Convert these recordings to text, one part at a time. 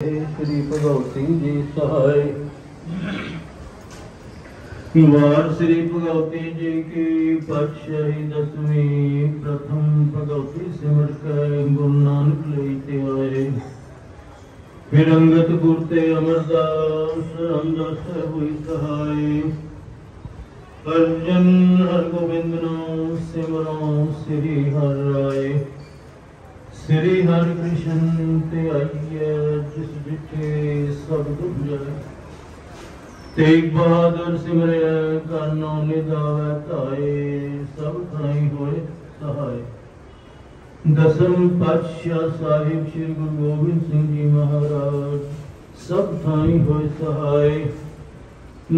श्री भगवती जी सहाय। वार श्री भगवती जी की पातशाही 10वीं प्रथम भगवती सिमर के गुरु नानक लेते आए। फिर अंगत गुरते अमरदास रामदास हुई सहाय। अर्जन हर गोबिंद नाम सिमरो श्री हर राय। श्री हरि कृष्ण ते आइए जिस जिठे सब दुख जाए। तेग बहादुर सिमरे करनो निधावे ताए। सब थाई होए सहाय। दसम पातशाह साहिब श्री गुरु गोबिंद सिंह जी महाराज सब थाई होए सहाय।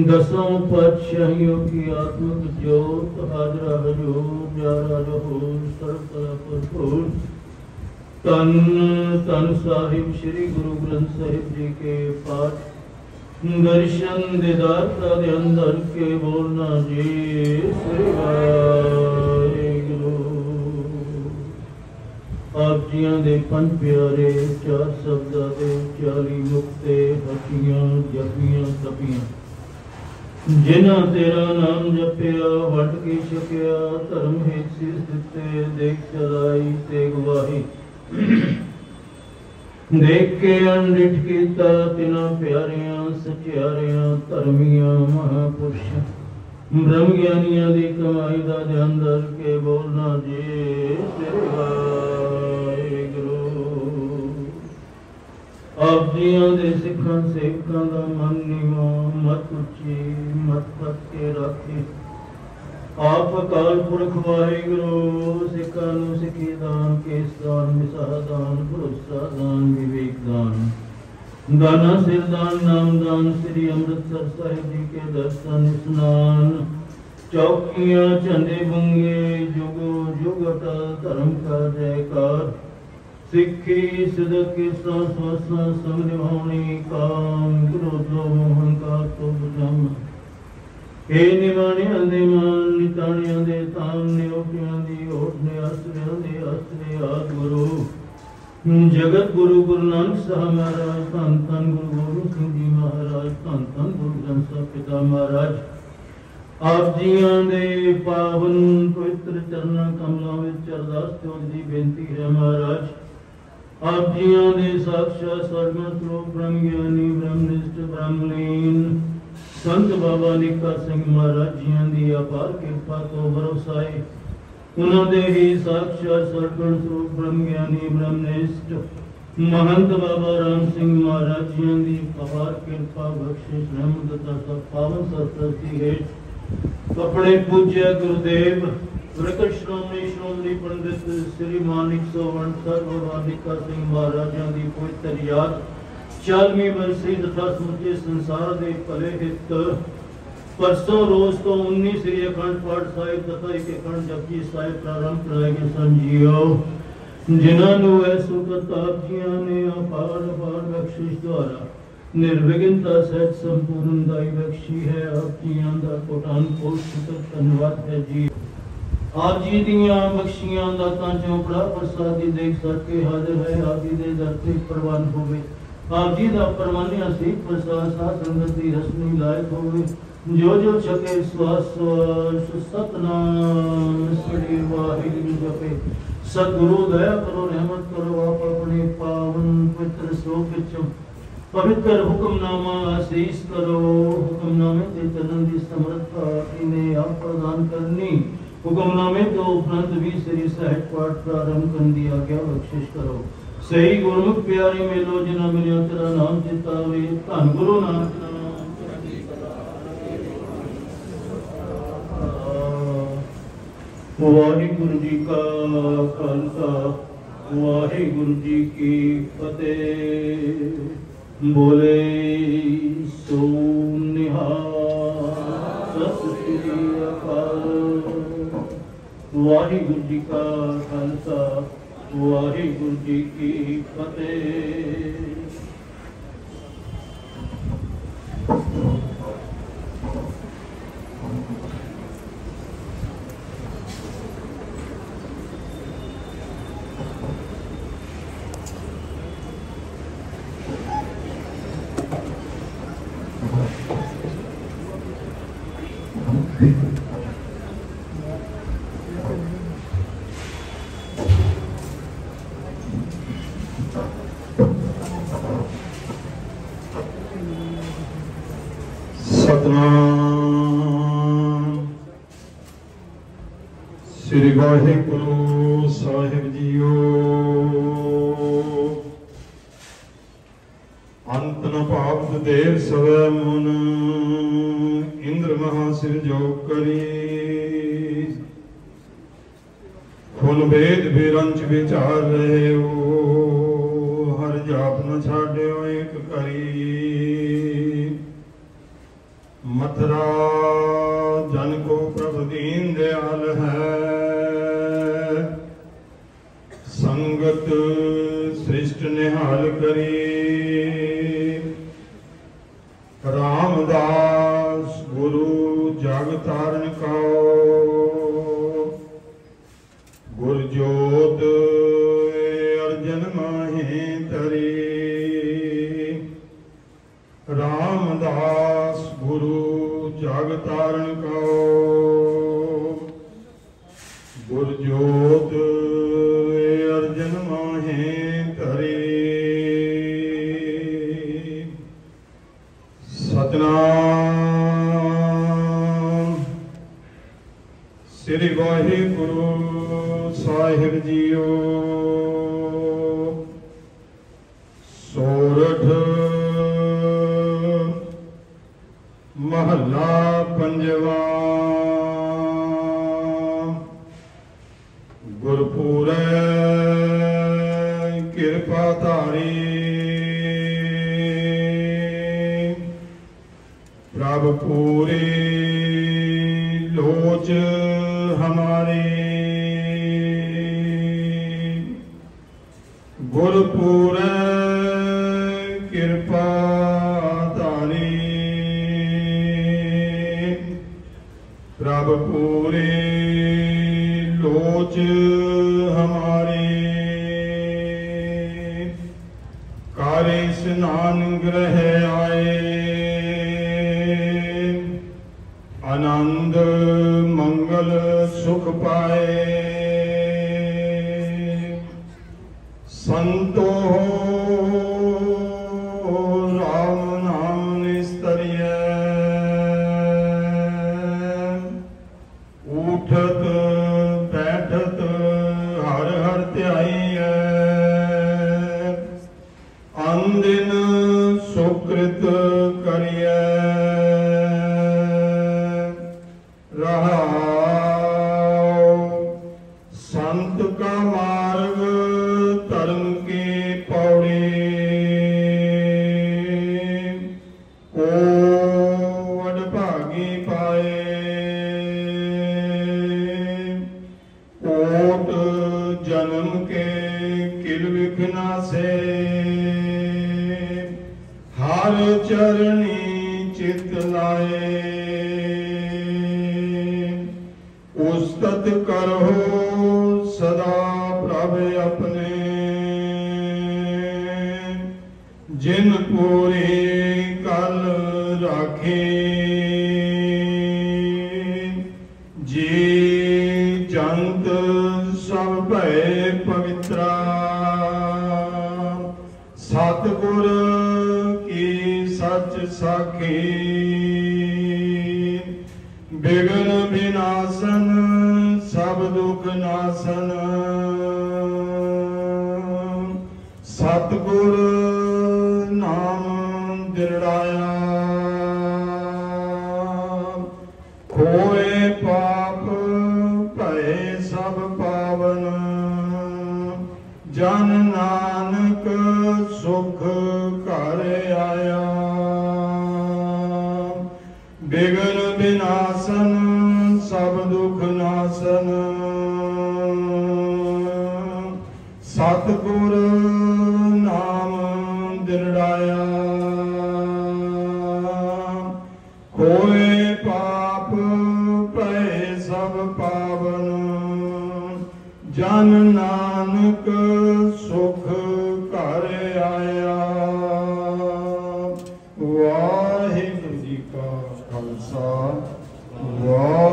दसों पातशाहियों की आत्मक जोत हाजरा हजूर प्यारा रहो सर्वकला भरपूर। तन तन साहिब श्री गुरु ग्रंथ साहिब जी के पाठ दर्शन दीदार का ध्यान धर के बोलना जी श्री वाहिगुरु। आप जियां दे पंज प्यारे चार शब्दां दे 40 मुक्ते हटियां जपियां तपियां। जिन्हां तेरा नाम जपिया वट की छकिया धर्म हित शीस दिते देख चलाई ते गवाही। देख के अनडिठ कीता तिना प्यारियां सचियारियां धर्मियां महापुरुष ब्रह्म ज्ञानियां दी कमाई दा ध्यान धर के बोलना जी श्री वाहिगुरु। आप जियां दे सिखां सेवकां दा मन नीवां मत उची मत पत के राखी। आप अकाल पुरख वाहिगुरु सिखां नूं सिखी दान केस दान मिसाह दान भरोसा दान विवेक दान दाना सिर दान नाम दान श्री अमृतसर साहिब जी के दर्शन स्नान चौकियां झंडे बुंगे जुगो जुग अटल धर्म का जयकार। सिक्खी सिदक किसा स्वासा संग निभावनी काम क्रोध लोभ मोहन का तो बुझम। हे निवाणियां दे मान निताणियां दे ताम नियोटियां दी ओट ने आसरियां दे आसरे आद गुरु। जगत गुरु गुरु नानक साहब महाराज धन धन गुरु गोबिंद सिंह जी महाराज धन धन गुरु ग्रंथ साहिब पिता महाराज। आप जियां दे पावन पवित्र चरना कमलों विच अरदास चौधरी बेनती है महाराज। आप जियां दे साक्षात स्वर्गन स्वरूप ब्रह्म ज्ञानी ब्रह्मनिष्ठ ब्रह्मलीन संत बाबा निका सिंह महाराज जियां दी अपार कृपा तो भरोसा है। उन्होंने ही साक्षात सरगुण स्वरूप ब्रह्म ज्ञानी ब्रह्मनिष्ठ महंत बाबा राम सिंह महाराज जियां दी अपार कृपा बख्शिश रहमत सब पावन सरस्वती है। अपने पूज्य गुरुदेव प्रकट श्रोमणी पंडित श्री मानिक सोवन सर बाबा निका सिंह महाराजा दी पवित्र याद 40वीं बरसी तथा समੁੱਚੇ संसार के भले हित। परसों रोज तो 19 श्री अखंड पाठ साहिब तथा एक अखंड जपजी साहिब प्रारंभ कराए गए संजीओ। जिन्होंने वह सुखत आप जियां ने अपार अपार बख्शिश द्वारा निर्विघ्नता सहित संपूर्ण दाई बख्शी है। आप जियां दा कोटान कोट शुक्र धन्यवाद है जी। आप जी दियां बख्शियां दातां चौपड़ा प्रसादी देख सके हाजिर है। आप जी दे दर ते प्रवान होवे। आप जी का परवानिया सीख प्रसाद साध संगत की रसनी लायक होवे। जो जो छके श्वास सतनाम श्री वाहिगुरु जपे। सतगुरु दया करो रहमत करो आप अपने पावन पवित्र श्लोक विच पवित्र हुक्मनामा आशीष करो। हुक्मनामे ते चलन की समर्था इन्हें आप प्रदान करनी। हुक्मनामे तो उपरंत भी श्री साहिब पाठ प्रारंभ कर दिया गया बख्शिश करो। सही गुरमुख प्यारी मेलो जिना मिलिया तेरा नाम चितावे धन गुरु नानक नाम। वाहिगुरु जी का खालसा वाहिगुरु जी की फतेह। बोले सो निहाल सत श्री अकाल। वाहिगुरु जी का खालसा वाहिगुरु जी की फतेह। ਸਤਨਾਮ ਸ੍ਰੀ ਵਾਹਿਗੁਰੂ ਸਾਹਿਬ ਜੀਓ। ਅੰਤ ਨ ਭਾਵ ਦੇਵ ਸਵੈ ਮਨ ਇੰਦਰ ਮਹਾ ਸਿਰ ਜੋ ਕਰੀ। ਫੁੱਲ ਵੇਦ ਬਿਰੰਚ ਵਿਚਾਰ ਰਹੇ ਹੋ ਹਰ ਜਾਪ ਨ ਛਾੜਿਓ ਇੱਕ ਕਰੀ। मथुरा जन को प्रभु दीन दयाल है संगत सृष्ट निहाल करी। रामदास गुरु जग तारण का गुर जोत अर्जन माहे तरी। रामदास गुरु जग तारण को गुर जोत अर्जन माहे तरी। सतनाम श्री वाहिगुरु साहिब जीओ। सोरठ महला पंजवा। गुरपुरै कृपा धारी प्रभ पूरी लोच हमारी। गुरपुरै कृपा प्रभ पूरी लोच हमारी। कारे स्नान ग्रह आए आनंद मंगल सुख पाए। संतो राम नाम निस्तरिय उठत बैठत हर हर ध्याईऐ। अंदिन सुकृत करिए रहाओ। संत का मार्ग धर्म की पौड़ी को वडभागी पाए। कोट जन्म के किल विघ्ना से हर चरणी चित लाए। उस्तत करो सदा प्रभ अपने जिन पूरी कल राखी। जी जंत सब भय पवित्रा सतगुर की सच साखी। बिघ्न विनाशन सब दुख नाशन सतगुर नाम दृढ़ाया। खोए पाप भय सब पावन जन नानक सुख घर आया। बिघ्न विनाशन सब दुख नाशन सतगुर नाम दृढ़ाया। खोए पाप भय सब पावन जन नानक सुख घर आया। वाहिगुरु जी का खालसा ਵਾਹਿਗੁਰੂ